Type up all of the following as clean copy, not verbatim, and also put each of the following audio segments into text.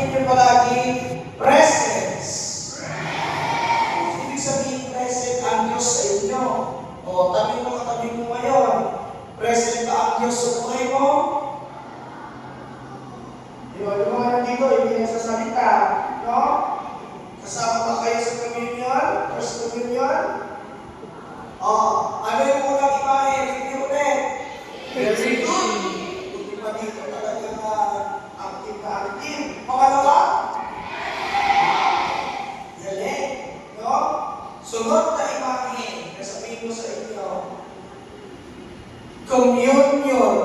niyo palagi, presence. Ibig sabihin, present ang Diyos sa inyo. O, tabi mo ngayon. Present ba ang Diyos sa buhay mo? Di ba, yung mga nandito, hindi nagsasalita. No? Kasama ba kayo sa communion? First communion? O, ano yung unang imahe? Review ulit. Very good. Hindi pa dito talaga na active na active. Pangalawa? Galing. No? Sunod na imahe. Sabihin ko sa inyo, communion.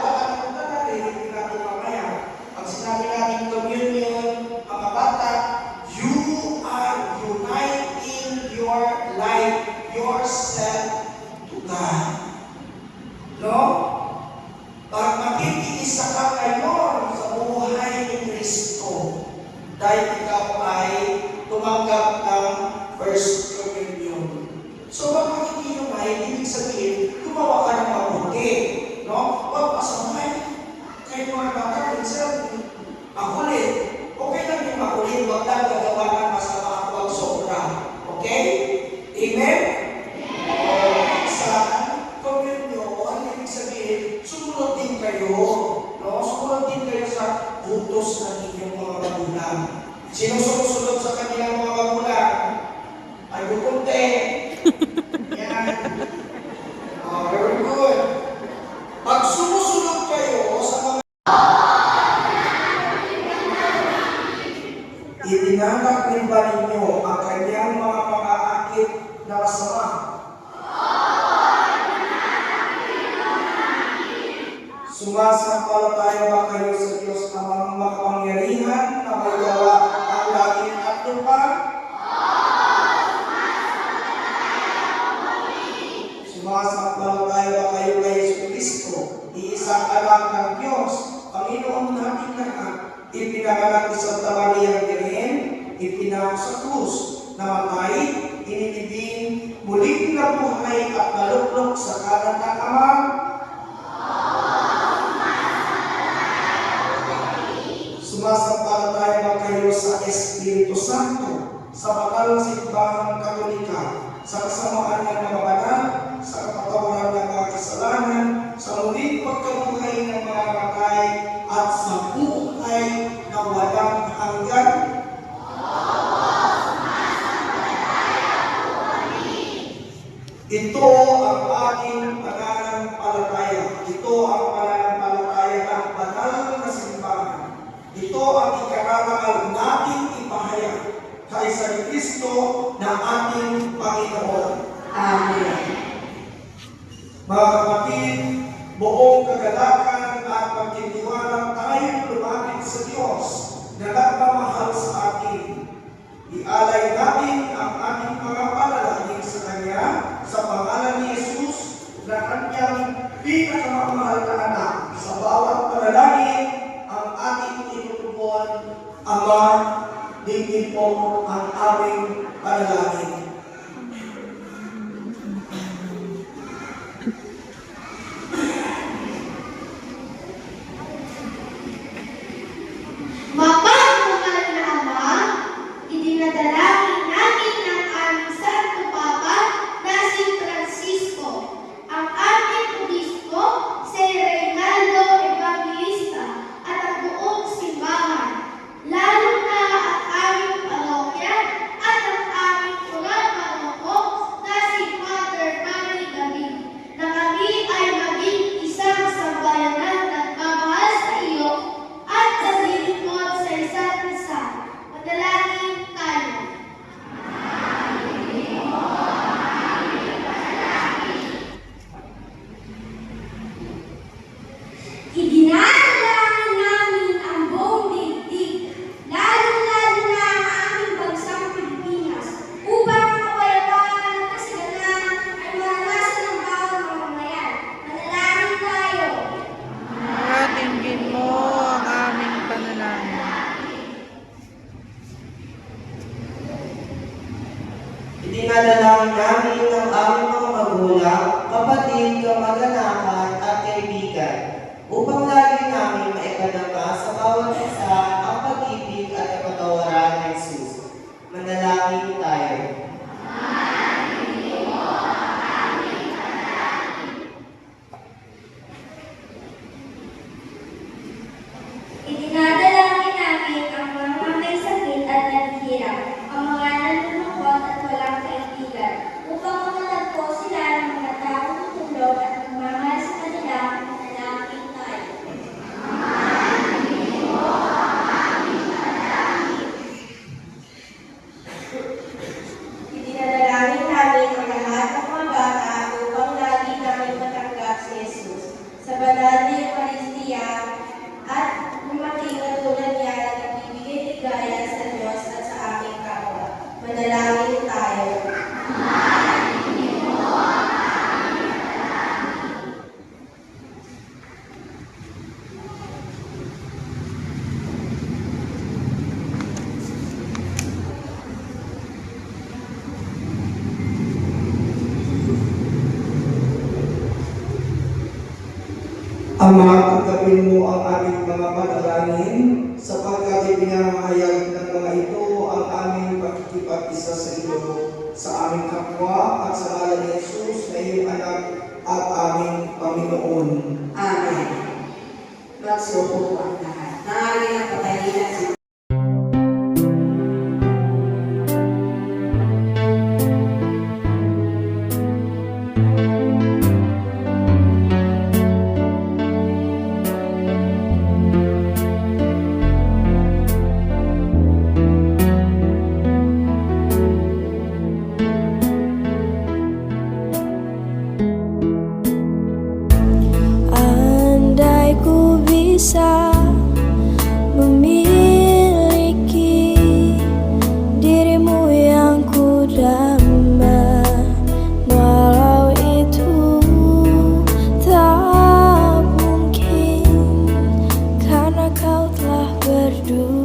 Nakalimutan natin, hindi natin mamaya. Pag sinabi natin communion, mga bata, you are uniting your life, yourself to God. No? Pag makikiisa ka ngayon sa buhay ni Kristo, dahil ikaw ay tumanggap ng First Communion. So, pag makikiyumay, ibig sabihin, gumawa ka ng mabuti. No? Huwag pasamay. Kahit mga bata, minsan, makulit. Okay lang yung makulit, huwag lang gagawa ng masama at huwag sobra. Okay? Amen? Sa communion, ibig sabihin, sumunod din kayo. No? Sumunod din kayo sa utos ng inyong mga magulang. Sino sumusunod sa kanilang mga magulang? Ay, bukunti. Yan. Very good. Pag sumusunod kayo sa mga itinanggap din ba ninyo ang kanyang mga pag-aakit na masama? Sumasampalataya ba kayo sa Diyos na mga makapangyarihan na may gawa ang langit at lupa? Sumasampalataya ba kayo kay Jesucristo, iisang anak ng Diyos, Panginoon natin lahat, ipinanganak ni Santa Maria Virgen, ipinako sa krus, namatay, inilibing, muling nabuhay at naluklok sa kanan ng Ama? Sumasampalataya ba kayo sa Espiritu Santo, sa banal na simbahang Katolika, sa kasamaan ng mga banal, sa kapatawaran ng mga kasalanan, sa muling pagkabuhay ng mga patay, at sa buhay na walang hanggan? Ito ang aking pananampalataya. Ito ang pananampalataya ng banal na simbahan. Ito ang ikararangal nating ipahayag kay San Kristo na ating Panginoon. Amen. Mga kapatid, buong kagalakan at pagtitiwala tayong lumapit sa Diyos na nagmamahal sa atin. Ialay natin ang ating mga panalangin sa Kanya sa pangalan ni Jesus na Kanyang pinakamamahal na anak. Sa bawat panalangin, ang ating tinutubuan, Ama, digin po ang aming panalangin. Mapagmahal na Ama, idinadalangin namin ng aming Santo Papa na si Francisco, ang aming obispo, si Reynaldo Evangelista, at ang buong simbahan, lalo na ang aming parokya at ang aming tural paroko na si Father Manny David, na kami ay maging isang sambayanan nagmamahal sa iyo at sa lingkod sa isa't isa. Madalangin tayo. Idinadalangin namin ang buong daigdig, lalong-lalo na ang aming bansang Pilipinas, upang ang kapayapaan at kasaganaan ay maranasan ng bawat mamamayan. Manalangin tayo. Tingin mo ang aming panalangin. Idinadalangin namin ang aming mga magulang, kapatid, kamag-anakan at kaibigan, upang lagi namin maipanapa sa Ama, tanggapin mo ang aming mga panalangin sapagkat ipinahayag ng mga ito ang aming pagkikipag-isa sa iyo, sa aming kapwa at sa ngalan ni Jesus na iyong anak at aming Panginoon. Amen. Magsuko po ang lahat. Nangyaring ang patahilan si Andai ku bisa memiliki dirimu yang ku damba, walau itu tak mungkin karena kau telah berdua.